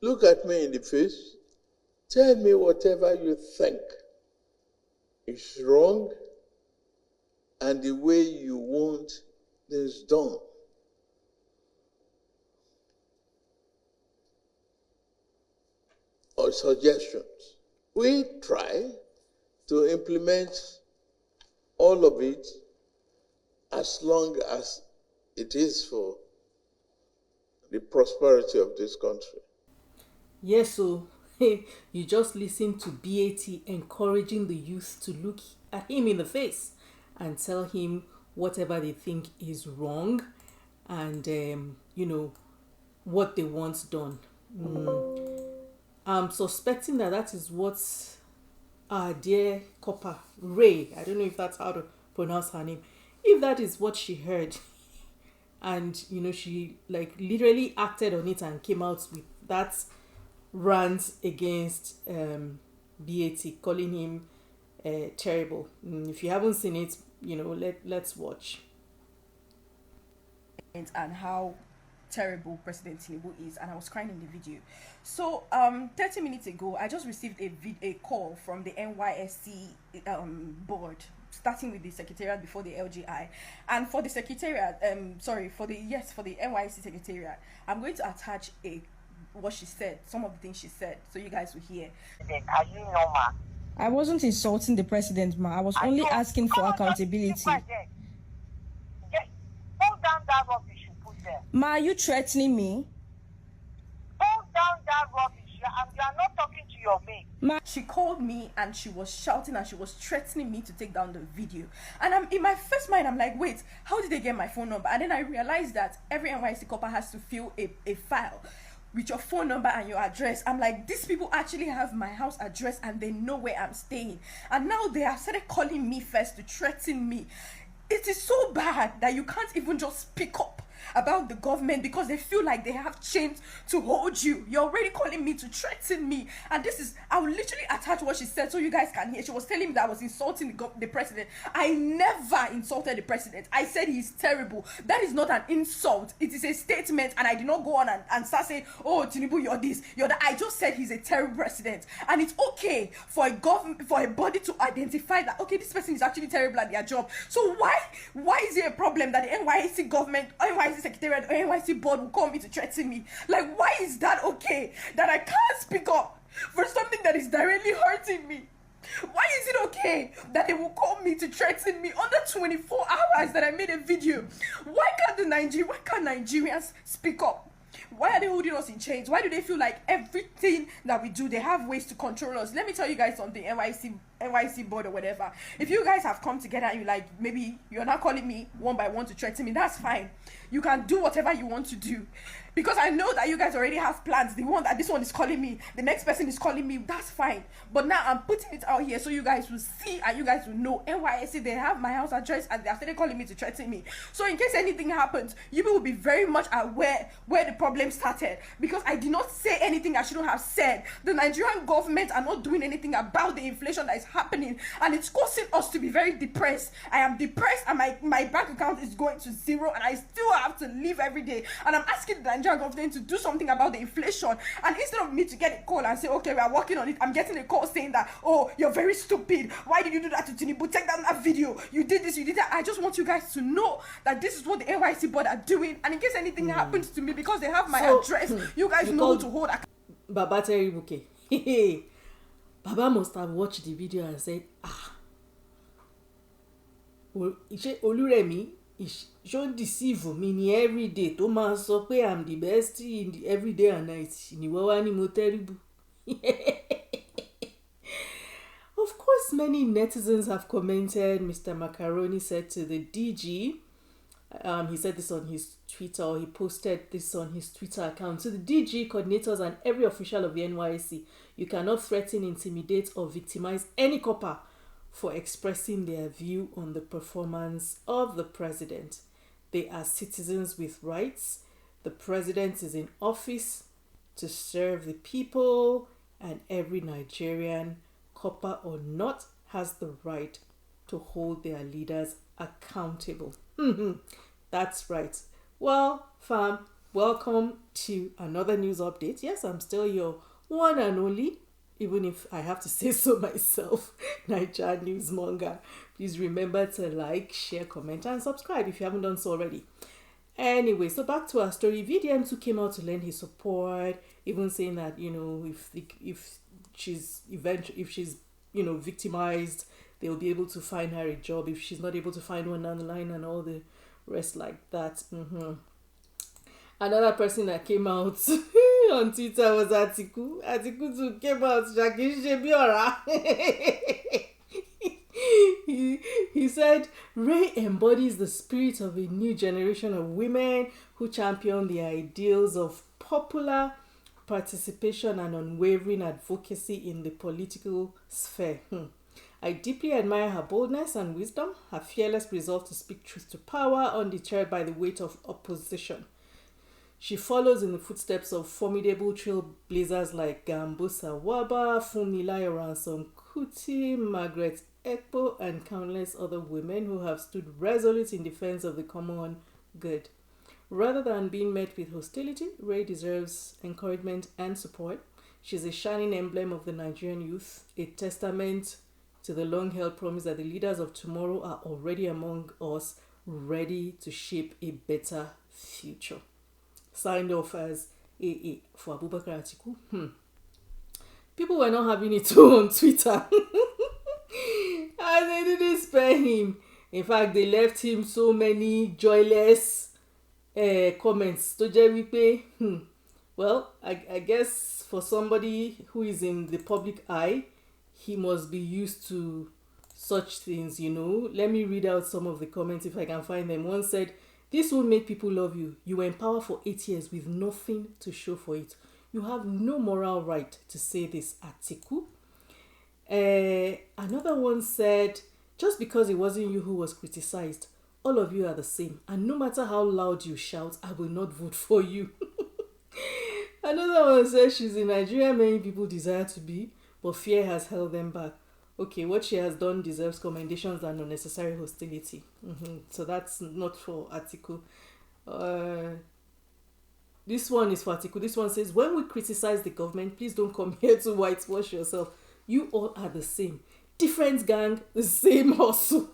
look at me in the face, tell me whatever you think is wrong and the way you want this done. Or suggestions. We try to implement all of it as long as it is for the prosperity of this country. Yes, so you just listen to BAT encouraging the youth to look at him in the face and tell him whatever they think is wrong and, what they want done. I'm suspecting that is what our dear Corper Ray, I don't know if that's how to pronounce her name, if that is what she heard, and she like literally acted on it and came out with that rant against BAT, calling him terrible. If you haven't seen it, let's watch. And how terrible President Tinubu is, and I was crying in the video. So 30 minutes ago, I just received a call from the NYSC board, starting with the Secretariat before the LGI. And for the Secretariat, for the NYSC Secretariat, I'm going to attach what she said, some of the things she said, so you guys will hear. Are you normal? I wasn't insulting the president, ma. I was only asking for accountability. Hold down that rubbish you put there. Ma, are you threatening me? Hold down that rubbish. You are not talking to your mate. Ma, she called me and she was shouting and she was threatening me to take down the video. And I'm in my first mind, I'm like, wait, how did they get my phone number? And then I realized that every NYC copper has to fill a file with your phone number and your address. I'm like, these people actually have my house address and they know where I'm staying. And now they have started calling me first to threaten me. It is so bad that you can't even just speak up about the government because they feel like they have chains to hold you. You're already calling me to threaten me. And I will literally attach what she said so you guys can hear. She was telling me that I was insulting the president. I never insulted the president. I said he's terrible. That is not an insult. It is a statement, and I did not go on and start saying, oh, Tinubu, you're this, you're that. I just said he's a terrible president. And it's okay for a body to identify that, okay, this person is actually terrible at their job. So why is it a problem that the NYC government, NYC Secretariat, or NYC board will call me to threaten me? Like, why is that okay? That I can't speak up for something that is directly hurting me? Why is it okay that they will call me to threaten me under 24 hours that I made a video? Why can't Nigerians speak up? Why are they holding us in chains? Why do they feel like everything that we do, they have ways to control us? Let me tell you guys something, NYC board or whatever. If you guys have come together and you like, maybe you're not calling me one by one to threaten me, that's fine. You can do whatever you want to do. Because I know that you guys already have plans. The one that this one is calling me, the next person is calling me, that's fine. But now I'm putting it out here so you guys will see and you guys will know. NYSC, they have my house address and they are started calling me to threaten me. So in case anything happens, you will be very much aware where the problem started. Because I did not say anything I shouldn't have said. The Nigerian government are not doing anything about the inflation that is happening. And it's causing us to be very depressed. I am depressed and my bank account is going to zero and I still have to live every day. And I'm asking the Nigerian government to do something about the inflation. And instead of me to get a call and say, okay, we are working on it, I'm getting a call saying that, oh, you're very stupid. Why did you do that to Tinubu? Take down that video. You did this, you did that. I just want you guys to know that this is what the NYC board are doing. And in case anything happens to me, because they have my address, you guys know who to hold. Baba terrible. Baba must have watched the video and said, Oluremi, don't deceive me every day. To máa sọ pé I'm the best in the every day and night. Ni wọ́n wá ní mo terrible. Of course, many netizens have commented. Mr. Macaroni said to the DG, he said this on his Twitter, or he posted this on his Twitter account. To the DG, coordinators, and every official of the NYSC, you cannot threaten, intimidate, or victimize any copper for expressing their view on the performance of the president. They are citizens with rights. The president is in office to serve the people, and every Nigerian, copper or not, has the right to hold their leaders accountable. That's right. Well, fam, welcome to another news update. Yes, I'm still your one and only, even if I have to say so myself, Niger Newsmonger. Please remember to like, share, comment, and subscribe if you haven't done so already. Anyway, so back to our story. VDM2 came out to lend his support, even saying that, if she's victimized, they'll be able to find her a job if she's not able to find one down the line, and all the rest like that. Another person that came out on Twitter was Atiku. Atiku too came out. He said Ray embodies the spirit of a new generation of women who champion the ideals of popular participation and unwavering advocacy in the political sphere. I deeply admire her boldness and wisdom, her fearless resolve to speak truth to power, undeterred by the weight of opposition. She follows in the footsteps of formidable trailblazers like Gambo Sawaba, Funmilayo Ransom Kuti, Margaret Ekpo, and countless other women who have stood resolute in defense of the common good. Rather than being met with hostility, Ray deserves encouragement and support. She's a shining emblem of the Nigerian youth, a testament to the long-held promise that the leaders of tomorrow are already among us, ready to shape a better future. Signed off as AA for Abubakar Atiku. People were not having it too on Twitter. And they didn't spare him. In fact, they left him so many joyless comments. To Jerry, well, I guess for somebody who is in the public eye, he must be used to such things, Let me read out some of the comments if I can find them. One said, "This will make people love you. You were in power for 8 years with nothing to show for it. You have no moral right to say this, Atiku." Another one said, "Just because it wasn't you who was criticized, all of you are the same. And no matter how loud you shout, I will not vote for you." Another one said, "She's in Nigeria many people desire to be, but fear has held them back." Okay, what she has done deserves commendations and unnecessary hostility. So that's not for Atiku. This one is for Atiku. This one says, "When we criticize the government, please don't come here to whitewash yourself. You all are the same. Different gang, the same hustle."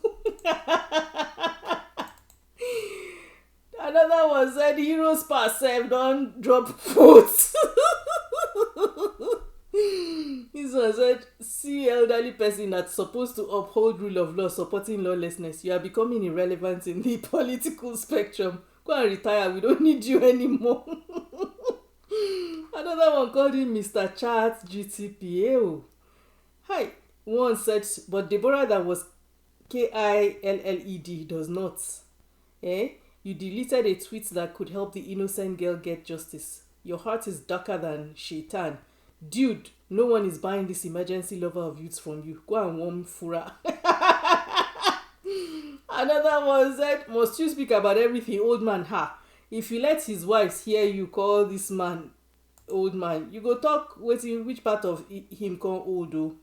Another one said, "Heroes pass self, don't drop quotes." This one said, "See elderly person that's supposed to uphold rule of law supporting lawlessness. You are becoming irrelevant in the political spectrum. Go and retire. We don't need you anymore." Another one called him Mr. Chat GTPA. Hi. One said, "But Deborah that was KILLED does not. You deleted a tweet that could help the innocent girl get justice. Your heart is darker than Shaitan. Dude, no one is buying this emergency lover of youths from you. Go and warm Fura." Another one said, "Must you speak about everything, old man? Ha! If you let his wives hear you call this man old man, you go talk waiting which part of him call old though."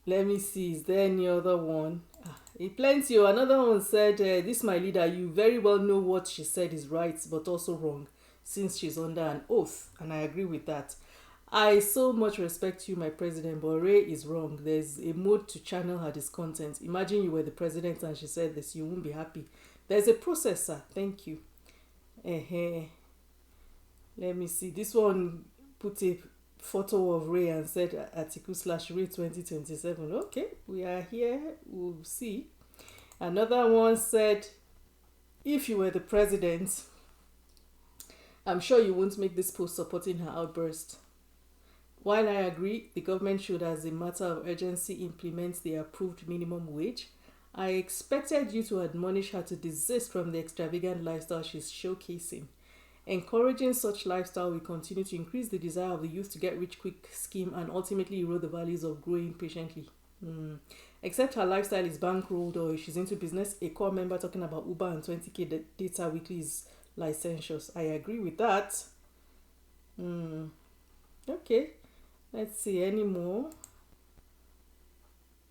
Let me see, is there any other one? Plenty. Another one said, "This my leader, you very well know what she said is right but also wrong since she's under an oath." And I agree with that. "I so much respect you, my president, but Ray is wrong. There's a mode to channel her discontent. Imagine you were the president and she said this, you won't be happy. There's a process, sir. Thank you." Let me see. This one put a photo of Ray and said Atiku/Ray 2027. Okay, we are here. We'll see. Another one said, "If you were the president, I'm sure you won't make this post supporting her outburst. While I agree the government should, as a matter of urgency, implement the approved minimum wage, I expected you to admonish her to desist from the extravagant lifestyle she's showcasing. Encouraging such lifestyle will continue to increase the desire of the youth to get rich quick scheme and ultimately erode the values of growing patiently. Except her lifestyle is bankrolled or she's into business, a core member talking about Uber and 20k data weekly is licentious." I agree with that. Okay, let's see any more.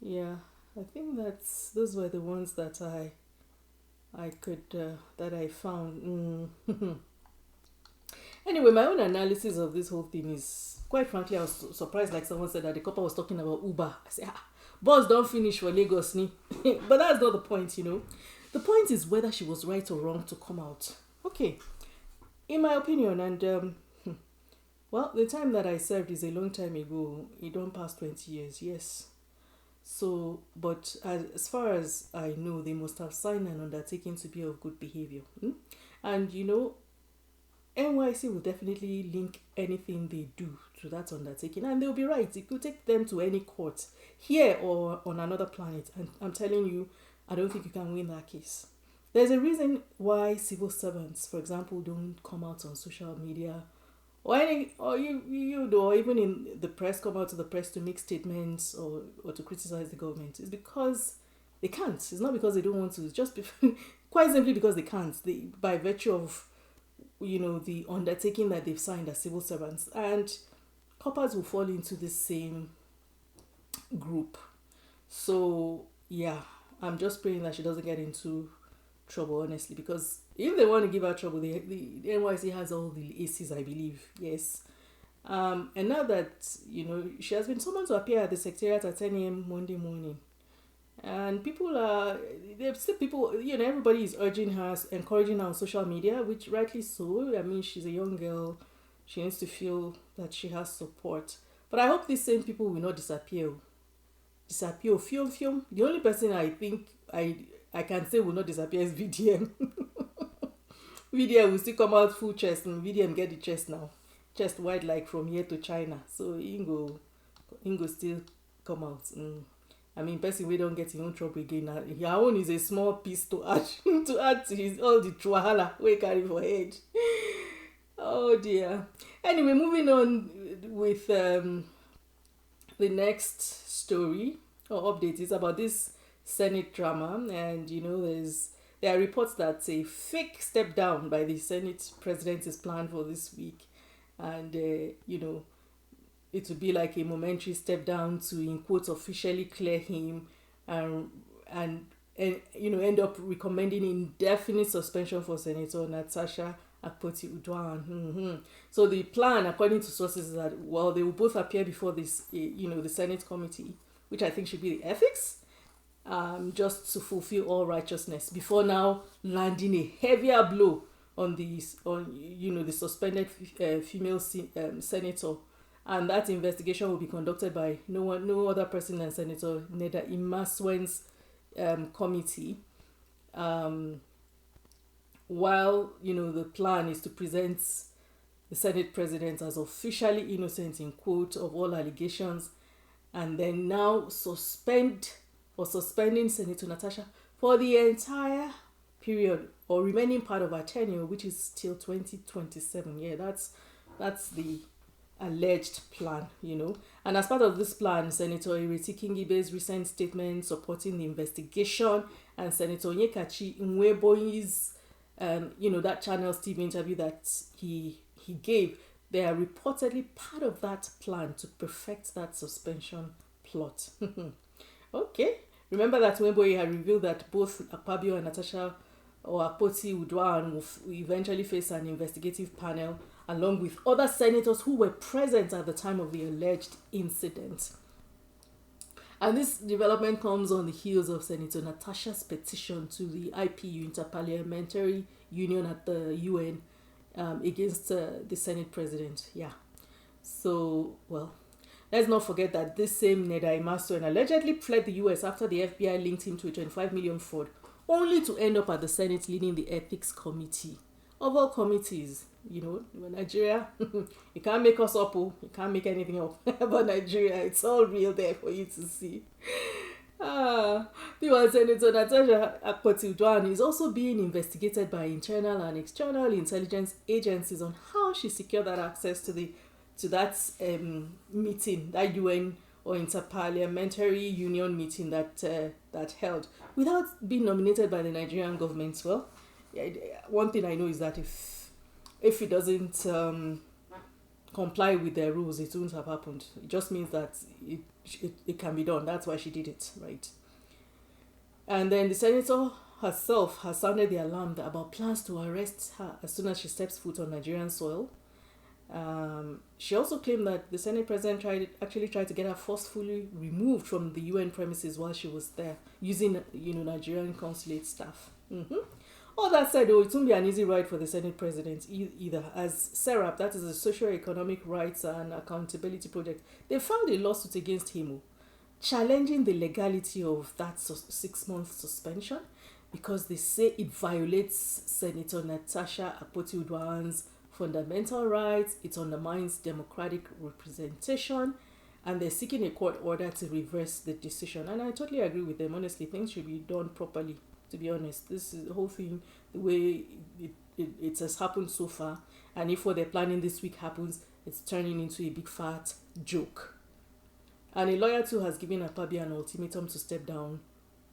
Yeah, I think those were the ones that I could that I found. Anyway, my own analysis of this whole thing is, quite frankly, I was surprised. Like someone said that the couple was talking about Uber. I said, boss don't finish for Lagos, ni. But that's not the point, you know. The point is whether she was right or wrong to come out. Okay, in my opinion, and well, the time that I served is a long time ago. It don't pass 20 years, yes. So, but as far as I know, they must have signed an undertaking to be of good behavior. And you know, NYC will definitely link anything they do to that undertaking, and they'll be right. It could take them to any court, here or on another planet. And I'm telling you, I don't think you can win that case. There's a reason why civil servants, for example, don't come out on social media or even in the press, come out to the press to make statements or to criticize the government. It's because they can't. It's not because they don't want to. It's just quite simply because they can't. By virtue of the undertaking that they've signed as civil servants, and coppers will fall into the same group. So yeah, I'm just praying that she doesn't get into trouble, honestly, because if they want to give her trouble, the NYC has all the aces, I believe. Yes. And now that she has been summoned to appear at the Secretariat at 10 a.m. Monday morning, and everybody is urging her, encouraging her on social media, which rightly so. I mean, she's a young girl. She needs to feel that she has support. But I hope these same people will not disappear. Fium. The only person I think I can say will not disappear is VDM. VDM will still come out full chest, and VDM get the chest now. Chest wide like from here to China. So Ingo still come out. I mean, person we don't get in own trouble again. Her own is a small piece to add to his all the truhala we carry for head. Oh dear. Anyway, moving on with the next story or update is about this Senate drama, and there are reports that a fake step down by the Senate president is planned for this week, and it would be like a momentary step down to, in quotes, officially clear him and end up recommending indefinite suspension for Senator Natasha Akpoti-Uduaghan. So the plan, according to sources, is that they will both appear before this, the Senate committee, which I think should be the ethics, just to fulfill all righteousness before now landing a heavier blow on the suspended female senator. And that investigation will be conducted by no other person than Senator Neda Imaswen's committee. While the plan is to present the Senate president as officially innocent, in quote, of all allegations, and then now suspending Senator Natasha for the entire period or remaining part of her tenure, which is till 2027. Yeah, that's the alleged plan, And as part of this plan, Senator Ireti Kingibe's recent statement supporting the investigation, and Senator Onyekachi Nweboyi's that Channel TV interview that he gave, they are reportedly part of that plan to perfect that suspension plot. Okay. Remember that Nweboyi had revealed that both Akpabio and Natasha Akpoti-Uduaghan will eventually face an investigative panel along with other senators who were present at the time of the alleged incident. And this development comes on the heels of Senator Natasha's petition to the IPU, Interparliamentary Union at the UN, against the Senate president. Yeah. So, let's not forget that this same Neda Imaswen allegedly fled the US after the FBI linked him to a 25 million fraud, only to end up at the Senate leading the ethics committee. Of all committees, Nigeria, you can't make us up, you can't make anything up. But Nigeria, it's all real there for you to see. The Senator Natasha Akpoti-Uduaghan is also being investigated by internal and external intelligence agencies on how she secured that access to that meeting, that UN or Interparliamentary Union meeting that held without being nominated by the Nigerian government. Well, one thing I know is that if it doesn't comply with their rules, it wouldn't have happened. It just means that it can be done. That's why she did it, right? And then the senator herself has sounded the alarm about plans to arrest her as soon as she steps foot on Nigerian soil. She also claimed that the Senate president actually tried to get her forcefully removed from the UN premises while she was there, using Nigerian consulate staff. All that said, though, it won't be an easy ride for the Senate president either, as SERAP, that is the Socio-Economic Rights and Accountability Project, they filed a lawsuit against him, challenging the legality of that 6-month suspension because they say it violates Senator Natasha Akpoti-Uduaghan's fundamental rights, it undermines democratic representation, and they're seeking a court order to reverse the decision. And I totally agree with them. Honestly, things should be done properly, to be honest. This is the whole thing, the way it has happened so far, and if what they're planning this week happens, it's turning into a big fat joke. And a lawyer too has given Akpabio an ultimatum to step down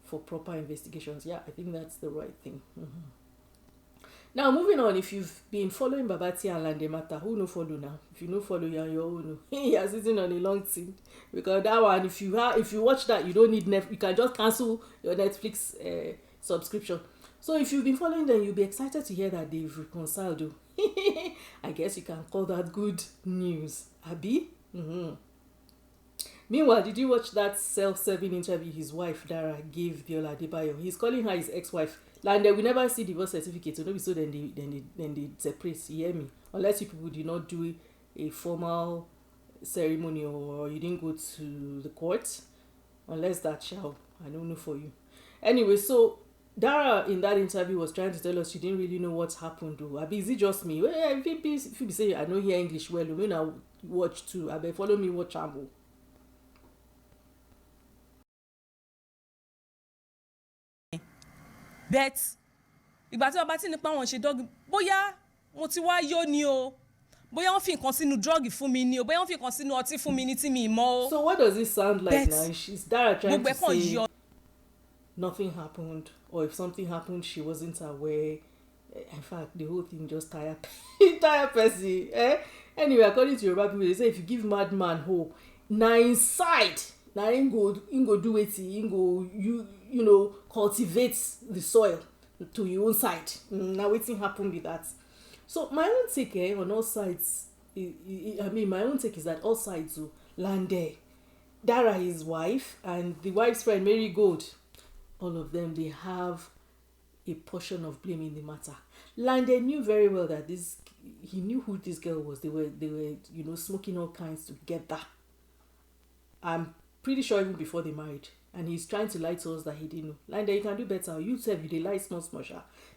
for proper investigations. Yeah, I think that's the right thing. Now, moving on, if you've been following Baba Tee and Lande matter, who no follow now? If you no follow, you're on your own. You're sitting on a long thing. Because that one, if you watch that, you don't need Netflix. You can just cancel your Netflix subscription. So if you've been following them, you'll be excited to hear that they've reconciled. I guess you can call that good news. Abi? Meanwhile, did you watch that self-serving interview his wife Dara gave Biola Adebayo? He's calling her his ex-wife. Like, we never see divorce certificate, so maybe so then they separate. You hear me? Unless you people did not do a formal ceremony or you didn't go to the court. Unless that shall, I don't know for you. Anyway, so Dara in that interview was trying to tell us she didn't really know what happened. Though. Abi, is it just me? Well, if you be saying I know hear English well, when I watch too, I follow me watch channel. Bet ìgbà tí bàbá tí nípa wọn ṣe dọ́gì bóyá mo ti wá yó ni o bóyá wọ́n fi nǹkan sínú drug fún mi ni o bóyá wọ́n fi nǹkan sínú ọtí fún mi ni tí mi mọ̀ o. So what does it sound like now? Is Dara trying to say nothing happened, or if something happened she wasn't aware? In fact, the whole thing just tired person. Anyway, according to Yoruba people, they say if you give madman hope, na inside na him go do wetin him go cultivate the soil to your own side. Now wetin happen with that. So my own take on all sides, my own take is that all sides, Lande, Dara his wife, and the wife's friend Mary Gold, all of them, they have a portion of blame in the matter. Lande knew very well that he knew who this girl was. They were smoking all kinds together. I'm pretty sure even before they married. And he's trying to lie to us that he didn't know. Lande, you can do better. You said you lie small.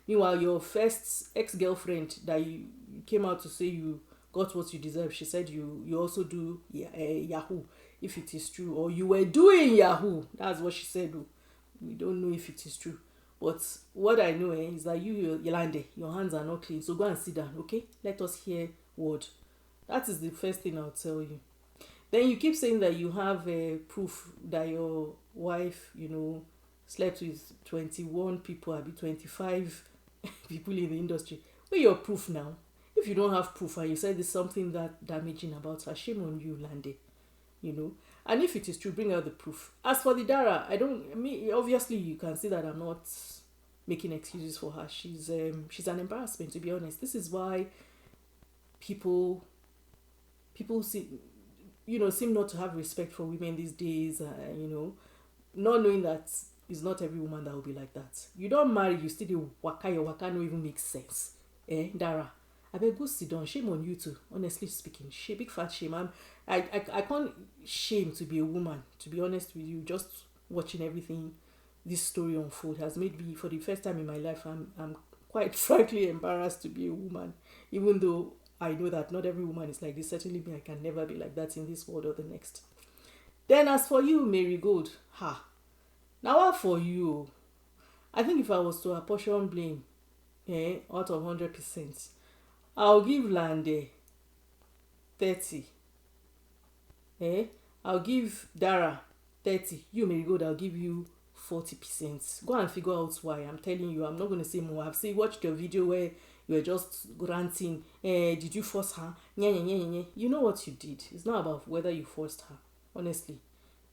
Meanwhile, your first ex-girlfriend that you came out to say you got what you deserve, she said you also do Yahoo, if it is true. Or you were doing Yahoo. That's what she said. We don't know if it is true. But what I know is that Lande, your hands are not clean. So go and sit down, okay? Let us hear word. That is the first thing I'll tell you. Then you keep saying that you have proof that your wife, slept with 21 people, maybe 25 people in the industry. Where your proof now? If you don't have proof and you said there's something that damaging about her, shame on you, Lande. And if it is true, bring out the proof. As for the Dara, obviously you can see that I'm not making excuses for her. She's an embarrassment, to be honest. This is why people seem not to have respect for women these days. Not knowing that it's not every woman that will be like that. You don't marry, you still do waka. Your waka no even makes sense. Dara, I beg go sit down. Shame on you too. Honestly speaking, big fat shame. I can't shame to be a woman. To be honest with you, just watching everything, this story unfold has made me, for the first time in my life, I'm quite frankly embarrassed to be a woman. Even though I know that not every woman is like this. Certainly me, I can never be like that in this world or the next. Then as for you, Mary Gold, now what for you? I think if I was to apportion blame, out of 100%, I'll give Lande 30. I'll give Dara 30. You, Mary Gold, I'll give you 40%. Go and figure out why. I'm telling you, I'm not going to say more. I've watched your video where you were just ranting. Did you force her? You know what you did. It's not about whether you forced her. Honestly,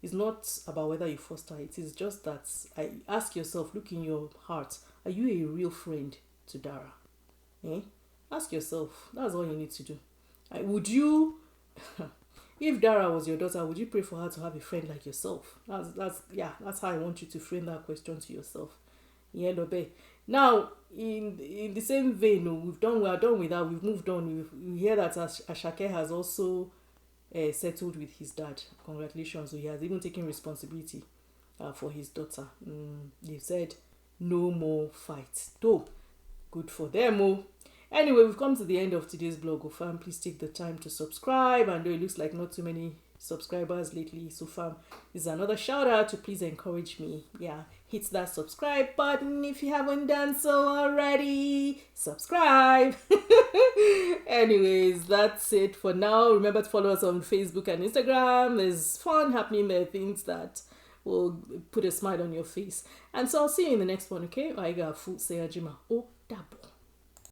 It's not about whether you foster. It is just that I ask yourself, look in your heart, are you a real friend to Dara? Ask yourself. That's all you need to do. Would you, if Dara was your daughter, would you pray for her to have a friend like yourself? That's how I want you to frame that question to yourself. Yeah, Lobe. Now, in the same vein, we are done with that. We've moved on. We hear that Asake has also settled with his dad. Congratulations. So he has even taken responsibility for his daughter. They've said no more fights. Though, good for them. Oh. Anyway, we've come to the end of today's blog. Fam, please take the time to subscribe. And though it looks like not too many subscribers lately, so fam, this is another shout out to please encourage me. Yeah, hit that subscribe button if you haven't done so already. Subscribe. Anyways, that's it for now. Remember to follow us on Facebook and Instagram. There's fun happening there, things that will put a smile on your face. And so I'll see you in the next one, okay? I got food say Ajima. Oh, double.